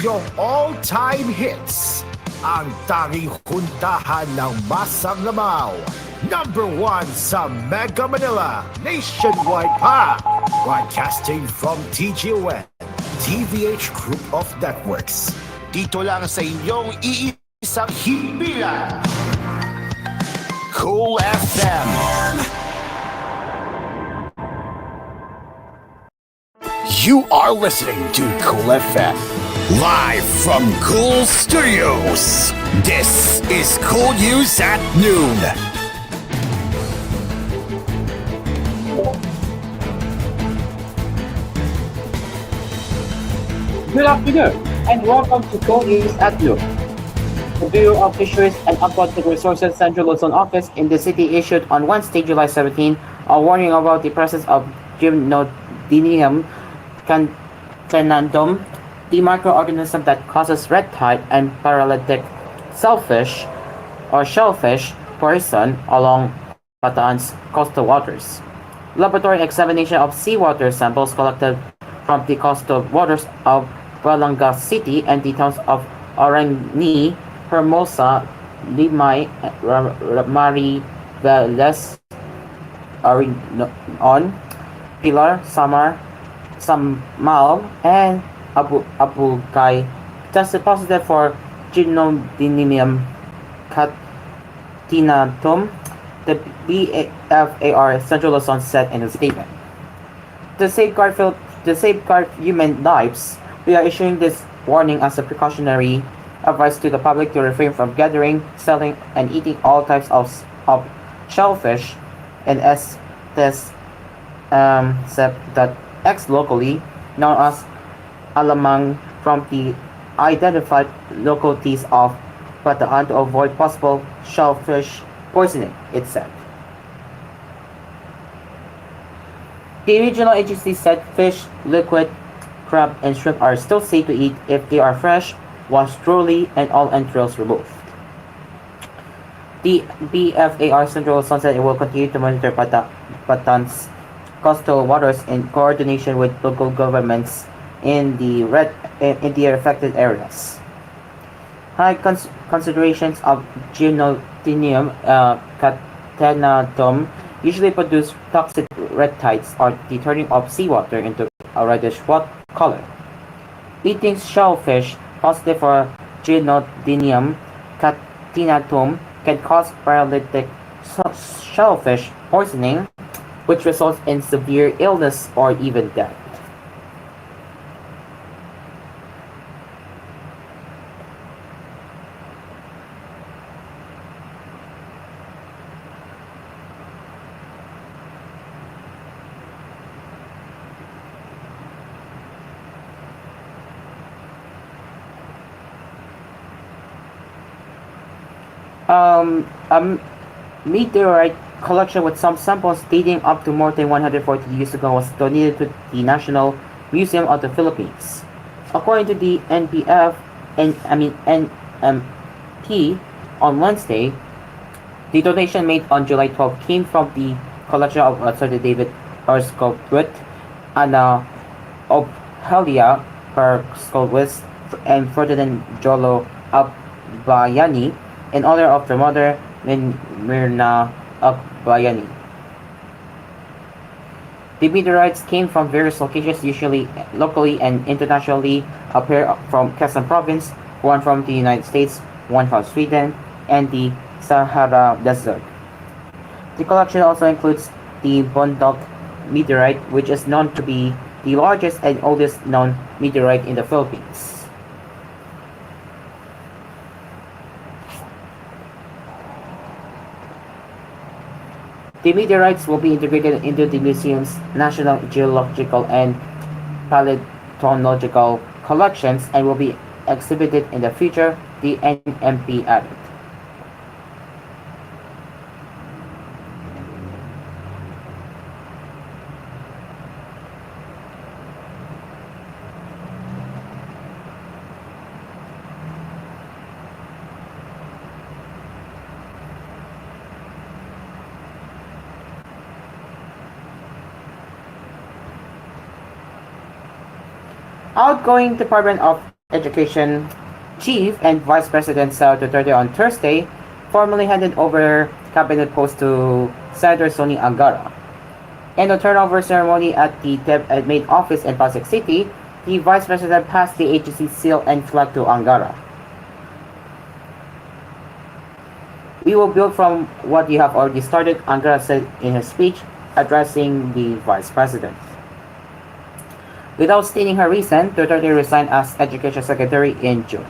yung all-time hits. Ang tanging huntahan ng Masang Lamaw. Number 1 sa Mega Manila, nationwide pa. Broadcasting from TGN, TVH Group of Networks. Dito lang sa inyong iisang himpilan. Cool FM. You are listening to Cool FM. Live from Cool Studios. This is koolNews at noon. Good afternoon, and welcome to koolNews at noon. The Bureau of Fisheries and Aquatic Resources Central Luzon office in the city issued on Wednesday, July 17, a warning about the presence of Gymnodinium cantanum, the microorganism that causes red tide and paralytic shellfish poison along Bataan's coastal waters. Laboratory examination of seawater samples collected from the coastal waters of Balanga City and the towns of Orani, Hermosa, Limay, Mariveles, Orion, Pilar, Samar, Samal, and Abugay tested positive for Gymnodinium catenatum, the BFAR Central Luzon said in a statement. To safeguard human lives, we are issuing this warning as a precautionary advice to the public to refrain from gathering, selling, and eating all types of shellfish and that X locally known as alamang from the identified localities of Bataan to avoid possible shellfish poisoning, it said. The regional agency said fish, liquid, crab, and shrimp are still safe to eat if they are fresh, washed thoroughly, and all entrails removed. The BFAR Central Luzon said it will continue to monitor Bataan's coastal waters in coordination with local governments in the affected areas. High concentrations of Gymnodinium catenatum usually produce toxic red tides or the turning of seawater into a reddish color. Eating shellfish positive for Gymnodinium catenatum can cause paralytic shellfish poisoning, which results in severe illness or even death. A meteorite collection with some samples dating up to more than 140 years ago was donated to the National Museum of the Philippines. According to the NMP on Wednesday, the donation made on July 12 came from the collection of Sir David Herskovit, Anna Obhelia Herskovit, and Ferdinand Jolo Abbayani, in honor of their mother, Myrna Abbayani. The meteorites came from various locations, usually locally and internationally, a pair from Quezon Province, one from the United States, one from Sweden, and the Sahara Desert. The collection also includes the Bondoc meteorite, which is known to be the largest and oldest known meteorite in the Philippines. The meteorites will be integrated into the museum's National Geological and Paleontological collections and will be exhibited in the future, the NMP added. Outgoing Department of Education Chief and Vice President Sara Duterte on Thursday formally handed over cabinet post to Senator Sonny Angara. In the turnover ceremony at the DepEd main office in Pasig City, the Vice President passed the agency seal and flag to Angara. "We will build from what you have already started," Angara said in his speech addressing the Vice President. Without stating her reason, Duterte resigned as Education Secretary in June.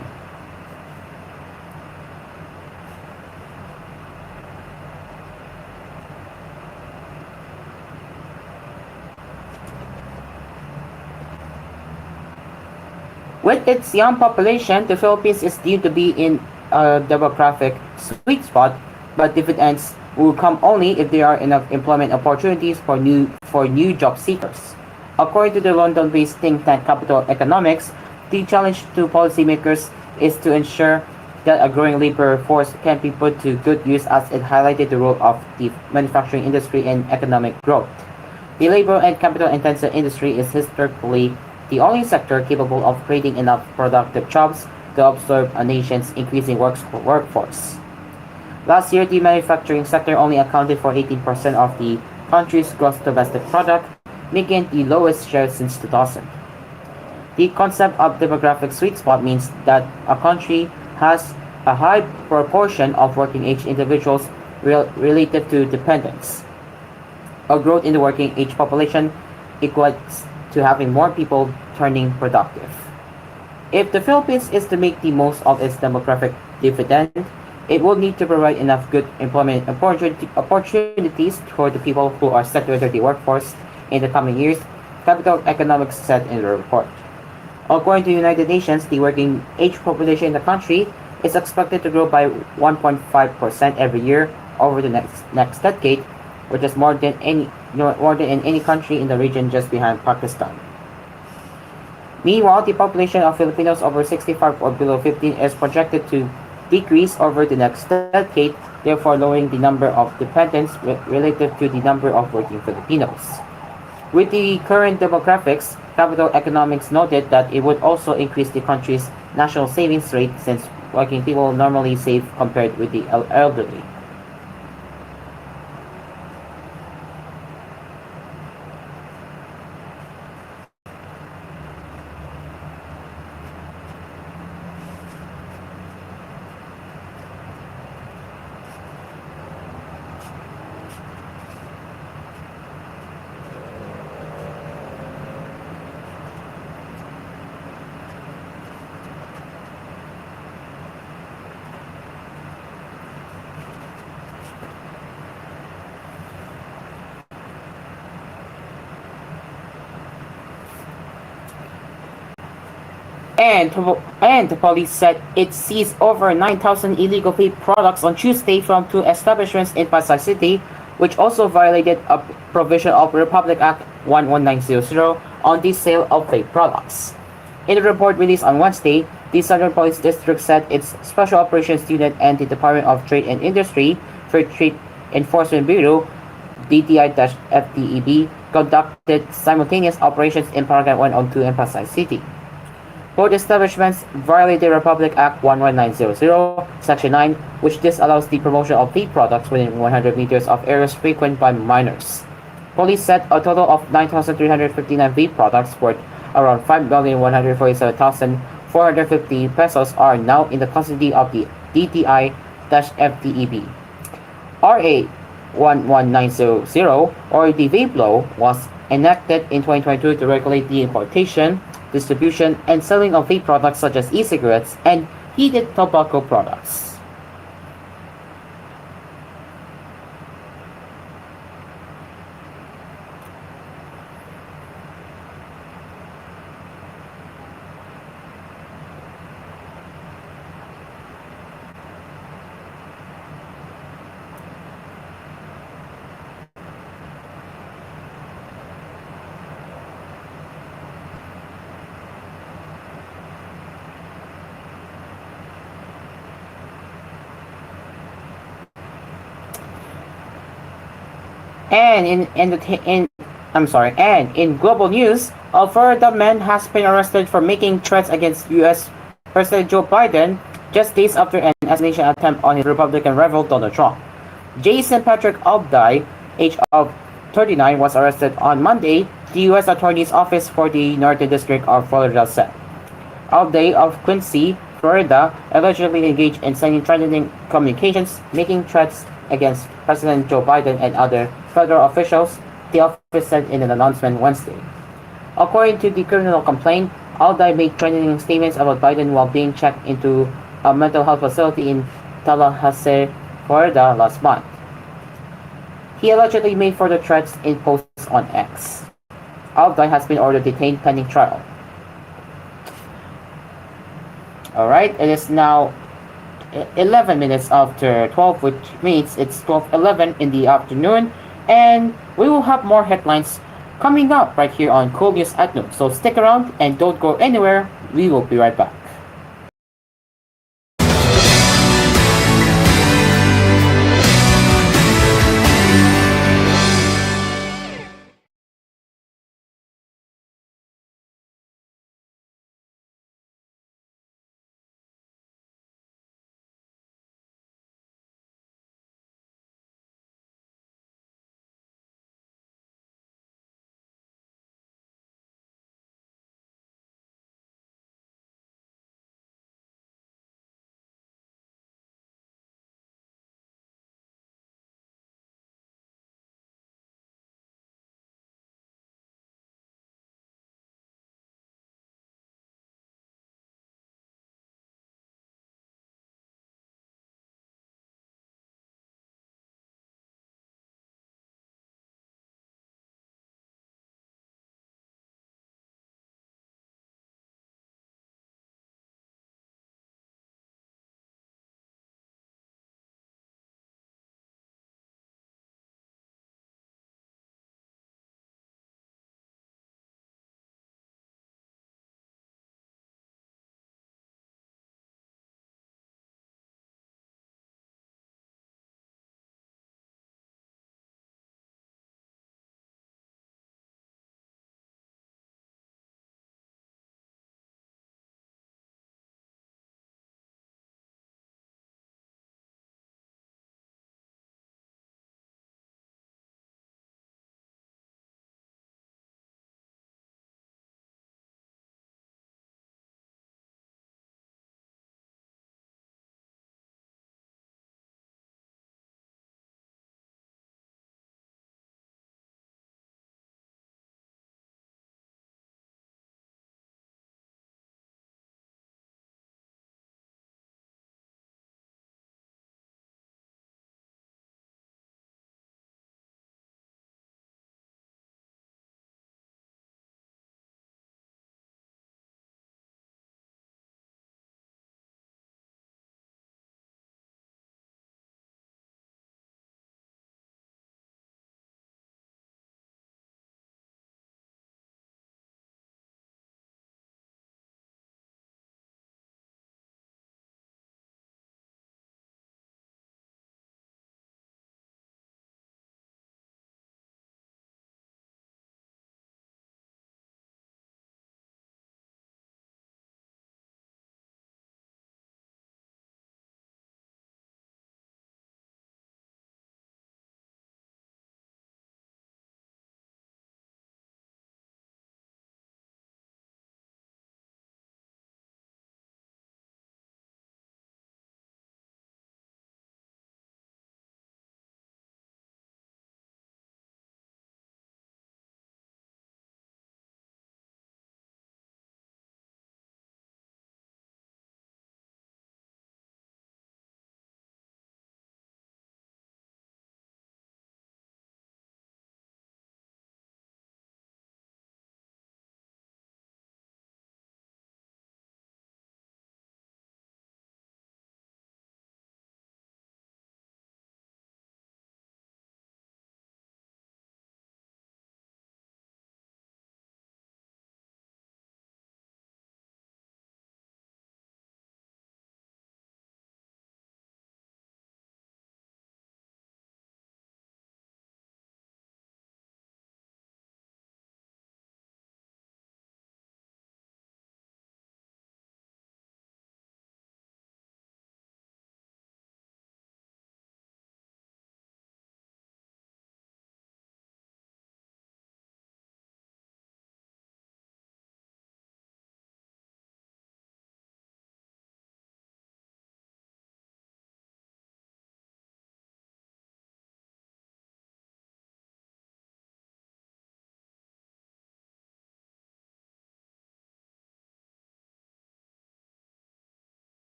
With its young population, the Philippines is deemed to be in a demographic sweet spot, but dividends will come only if there are enough employment opportunities for new job seekers. According to the London-based think tank Capital Economics, the challenge to policymakers is to ensure that a growing labor force can be put to good use, as it highlighted the role of the manufacturing industry in economic growth. The labor and capital-intensive industry is historically the only sector capable of creating enough productive jobs to absorb a nation's increasing workforce. Last year, the manufacturing sector only accounted for 18% of the country's gross domestic product, making it the lowest share since 2000. The concept of demographic sweet spot means that a country has a high proportion of working-age individuals relative to dependents. A growth in the working-age population equates to having more people turning productive. If the Philippines is to make the most of its demographic dividend, it will need to provide enough good employment opportunities for the people who are set to enter the workforce in the coming years, Capital Economics said in the report. According to the United Nations, the working age population in the country is expected to grow by 1.5% every year over the next decade, which is more than in any country in the region just behind Pakistan. Meanwhile, the population of Filipinos over 65 or below 15 is projected to decrease over the next decade, therefore lowering the number of dependents relative to the number of working Filipinos. With the current demographics, Capital Economics noted that it would also increase the country's national savings rate, since working people normally save compared with the elderly. And the police said it seized over 9,000 illegal vape products on Tuesday from two establishments in Pasay City, which also violated a provision of Republic Act 11900 on the sale of vape products. In a report released on Wednesday, the Southern Police District said its Special Operations Unit and the Department of Trade and Industry, Fair Trade Enforcement Bureau, DTI-FTEB, conducted simultaneous operations in Paragon 102 and Pasay City. Both establishments violated Republic Act 11900, Section 9, which disallows the promotion of vape products within 100 meters of areas frequented by minors. Police said a total of 9,359 vape products worth around 5,147,450 pesos are now in the custody of the DTI-FTEB. RA 11900, or the vape law, was enacted in 2022 to regulate the importation, distribution, and selling of vape products such as e-cigarettes and heated tobacco products. And in global news, a Florida man has been arrested for making threats against U.S. President Joe Biden just days after an assassination attempt on his Republican rival Donald Trump. Jason Patrick Alday, age of 39, was arrested on Monday, the U.S. Attorney's Office for the Northern District of Florida said. Alday of Quincy, Florida, allegedly engaged in sending threatening communications, making threats against President Joe Biden and other federal officials, the office said in an announcement Wednesday. According to the criminal complaint, Alday made threatening statements about Biden while being checked into a mental health facility in Tallahassee, Florida last month. He allegedly made further threats in posts on X. Alday has been ordered detained pending trial. Alright, it is now 11 minutes after 12, which means it's 12:11 in the afternoon, and we will have more headlines coming up right here on koolNews at noon. So stick around and don't go anywhere. We will be right back.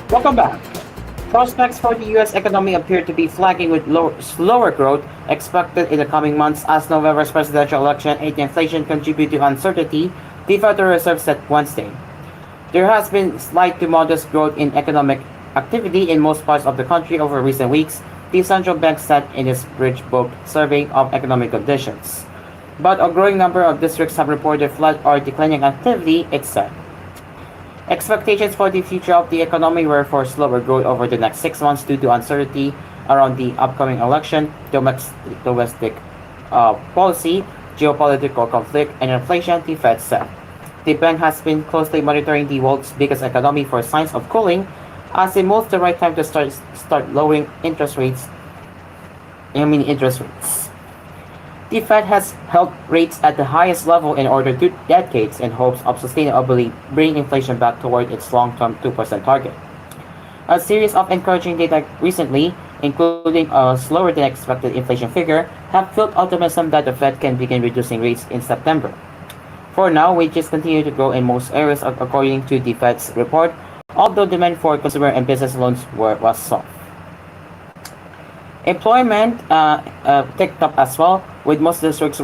Welcome back. Prospects for the U.S. economy appear to be flagging with slower growth expected in the coming months as November's presidential election and inflation contribute to uncertainty, the Federal Reserve said Wednesday. There has been slight to modest growth in economic activity in most parts of the country over recent weeks, the central bank said in its Bridge Book survey of economic conditions. But a growing number of districts have reported flat or declining activity, it said. Expectations for the future of the economy were for slower growth over the next 6 months due to uncertainty around the upcoming election, domestic policy, geopolitical conflict, and inflation, the Fed said. The bank has been closely monitoring the world's biggest economy for signs of cooling, as it moves the right time to start lowering interest rates. The Fed has held rates at the highest level in over 2 decades in hopes of sustainably bringing inflation back toward its long-term 2% target. A series of encouraging data recently, including a slower than expected inflation figure, have fueled optimism that the Fed can begin reducing rates in September. For now, wages continue to grow in most areas according to the Fed's report, although demand for consumer and business loans was soft. Employment ticked up as well, with most districts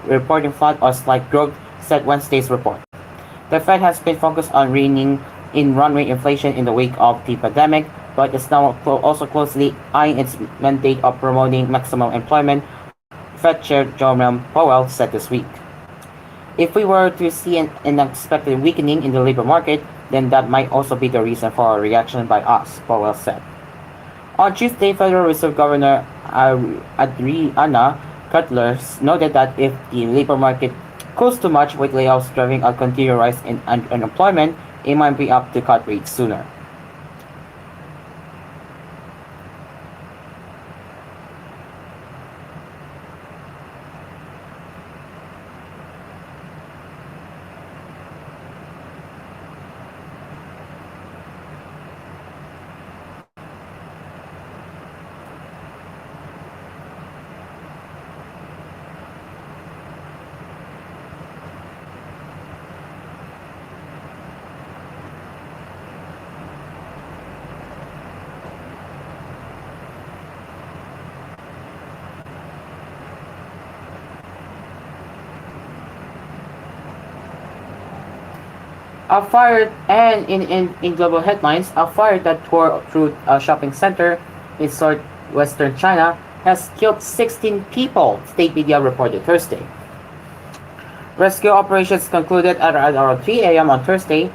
reporting flat or slight growth, said Wednesday's report. The Fed has been focused on reining in run rate inflation in the wake of the pandemic, but is now also closely eyeing its mandate of promoting maximum employment, Fed Chair Jerome Powell said this week. If we were to see an unexpected weakening in the labor market, then that might also be the reason for a reaction by us, Powell said. On Tuesday, Federal Reserve Governor Adriana Cutler noted that if the labor market cools too much with layoffs driving a continued rise in unemployment, it might be up to cut rates sooner. A fire, and in global headlines, a fire that tore through a shopping center in southwestern China has killed 16 people, state media reported Thursday. Rescue operations concluded at around 3 a.m. on Thursday,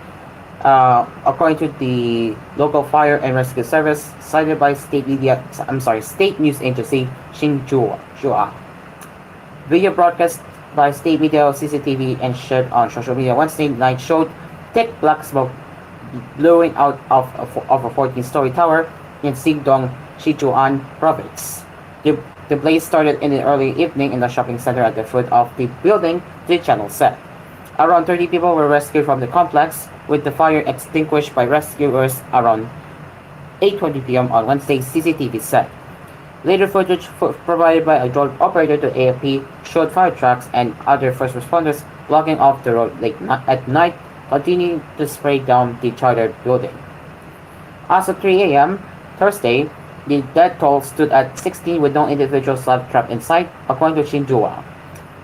according to the local fire and rescue service cited by state news agency Xinhua. Video broadcast by state media CCTV and shared on social media Wednesday night showed thick black smoke blowing out of a 14-story tower in Xingdong, Sichuan province. The blaze started in the early evening in the shopping center at the foot of the building, the channel said. Around 30 people were rescued from the complex, with the fire extinguished by rescuers around 8:20 p.m. on Wednesday, CCTV said. Later footage provided by a drone operator to AFP showed fire trucks and other first responders blocking off the road late at night, continuing to spray down the chartered building. As of 3 a.m. Thursday, the death toll stood at 16 with no individuals left trapped inside, according to Xinhua.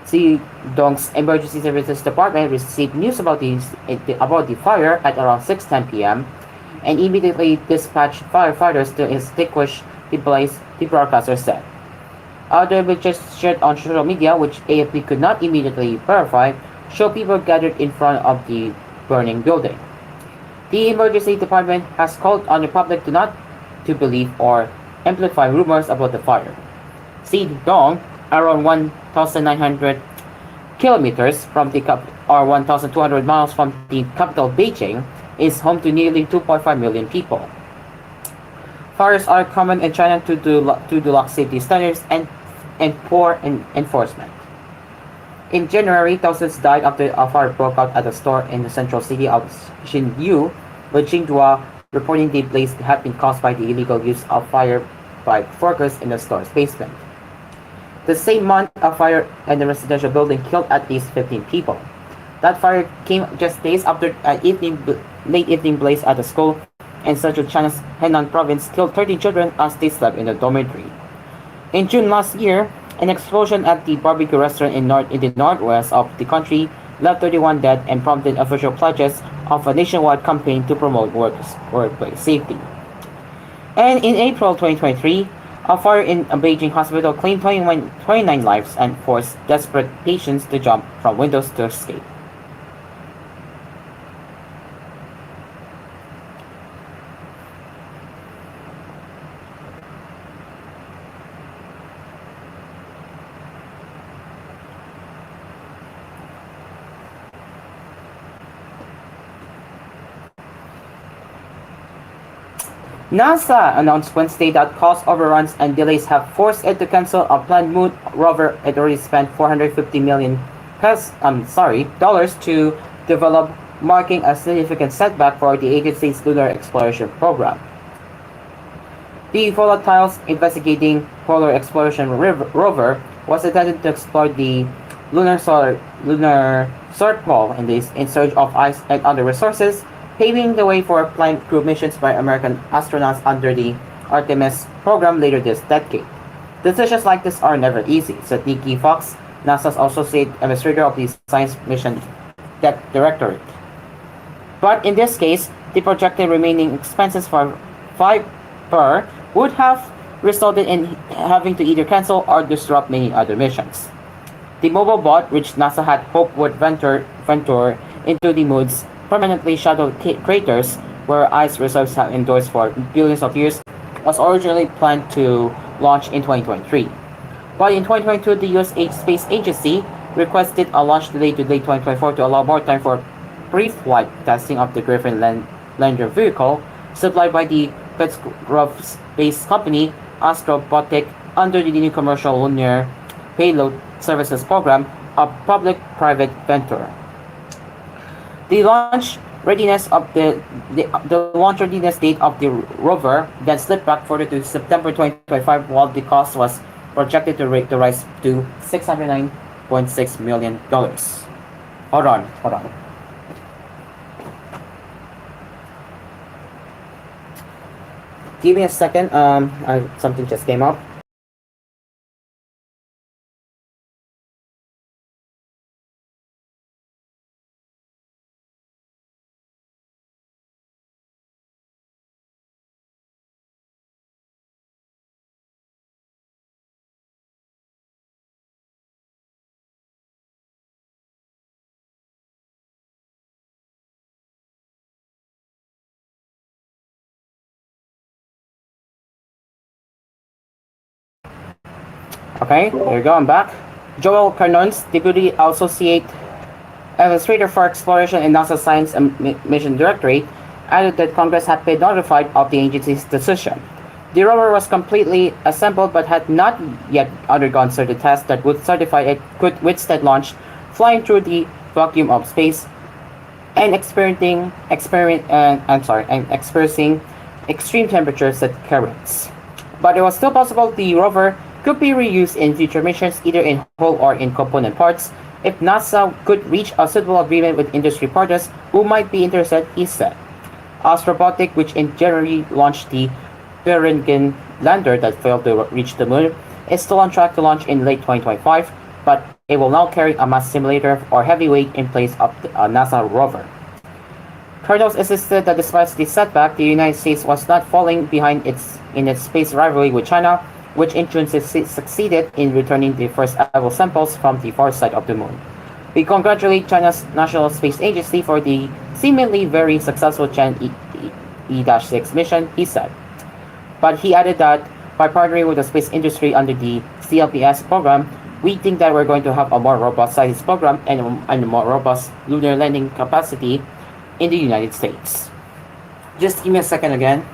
Xingdong's Emergency Services Department received news about the fire at around 6:10 p.m. and immediately dispatched firefighters to extinguish the blaze, the broadcaster said. Other images shared on social media, which AFP could not immediately verify, show people gathered in front of the burning building. The emergency department has called on the public not to believe or amplify rumors about the fire. Xingdong, around 1,900 kilometers from the or 1,200 miles from the capital Beijing, is home to nearly 2.5 million people. Fires are common in China due to lax safety standards and poor enforcement. In January, thousands died after a fire broke out at a store in the central city of Xinyu, with Xinhua reporting the blaze had been caused by the illegal use of fire by workers in the store's basement. The same month, a fire in the residential building killed at least 15 people. That fire came just days after an late evening blaze at a school in central China's Henan province killed 13 children as they slept in the dormitory. In June last year, an explosion at the barbecue restaurant in the northwest of the country left 31 dead and prompted official pledges of a nationwide campaign to promote workplace safety. And in April 2023, a fire in a Beijing hospital claimed 29 lives and forced desperate patients to jump from windows to escape. NASA announced Wednesday that cost overruns and delays have forced it to cancel a planned moon rover it already spent 450 million dollars to develop, marking a significant setback for the agency's lunar exploration program. The Volatiles Investigating Polar Exploration rover was intended to explore the lunar South Pole in search of ice and other resources, paving the way for planned crew missions by American astronauts under the Artemis program later this decade. Decisions like this are never easy, said Nikki Fox, NASA's associate administrator of the Science Mission Directorate. But in this case, the projected remaining expenses for Viper would have resulted in having to either cancel or disrupt many other missions. The mobile bot, which NASA had hoped would venture into the moon's permanently shadowed craters where ice reserves have endured for billions of years, was originally planned to launch in 2023. But in 2022, the U.S. Space Agency requested a launch delay to late 2024 to allow more time for pre-flight testing of the Griffin lander vehicle, supplied by the Pittsburgh-based company Astrobotic under the new Commercial Lunar Payload Services Program, a public-private venture. The launch readiness date of the rover then slipped back further to September 2025, while the cost was projected to rise to $609.6 million. Hold on. Give me a second. Something just came up. Okay, there you go. I'm back. Joel Carnons, Deputy Associate Administrator for Exploration in NASA Science and Mission Directorate, added that Congress had been notified of the agency's decision. The rover was completely assembled but had not yet undergone certain tests that would certify it could withstand launch, flying through the vacuum of space and experiencing extreme temperatures and currents. But it was still possible the rover could be reused in future missions, either in whole or in component parts, if NASA could reach a suitable agreement with industry partners who might be interested, he said. Astrobotic, which in January launched the Peregrine lander that failed to reach the moon, is still on track to launch in late 2025, but it will now carry a mass simulator or heavyweight in place of the NASA rover. Colonels insisted that despite the setback, the United States was not falling behind in its space rivalry with China, which in June succeeded in returning the first ever samples from the far side of the moon. We congratulate China's National Space Agency for the seemingly very successful Chen E-6 mission, he said. But he added that by partnering with the space industry under the CLPS program, we think that we're going to have a more robust science program and a more robust lunar landing capacity in the United States. Just give me a second again.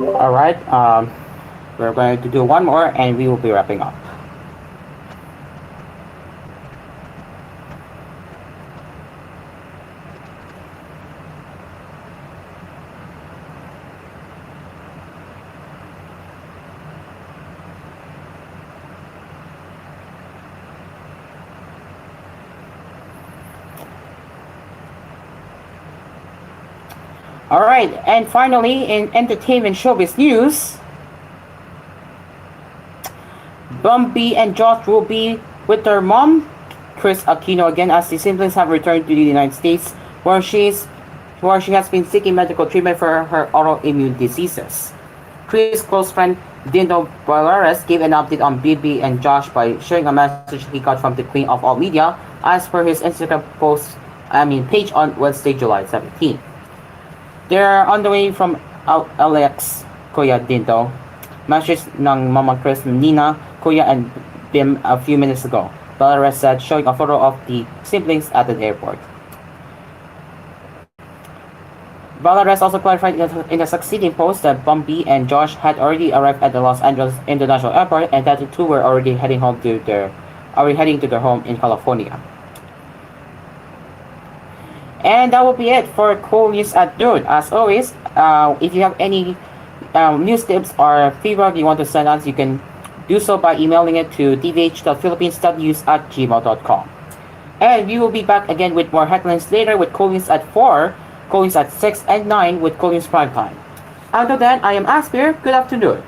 All right. We're going to do one more, and we will be wrapping up. All right, and finally, in entertainment showbiz news, Bumby and Josh will be with their mom, Chris Aquino, again as the siblings have returned to the United States, where she has been seeking medical treatment for her autoimmune diseases. Chris' close friend Dindo Valares gave an update on Bibi and Josh by sharing a message he got from the Queen of All Media, as per his Instagram page on Wednesday, July 17th. They're on the way from LAX, Kuya Dindo. Message ng Mama Chris, Nina, Kuya, and Bim a few minutes ago, Valares said, showing a photo of the siblings at an airport. Valares also clarified in the succeeding post that Bumby and Josh had already arrived at the Los Angeles International Airport and that the two were already heading to their home in California. And that will be it for koolNews at noon. As always, if you have any news tips or feedback you want to send us, you can do so by emailing it to tvh.philippines.news@gmail.com. And we will be back again with more headlines later with koolNews at 4, koolNews at 6 and 9 with koolNews Prime Time. Until then, I am Aspir. Good afternoon.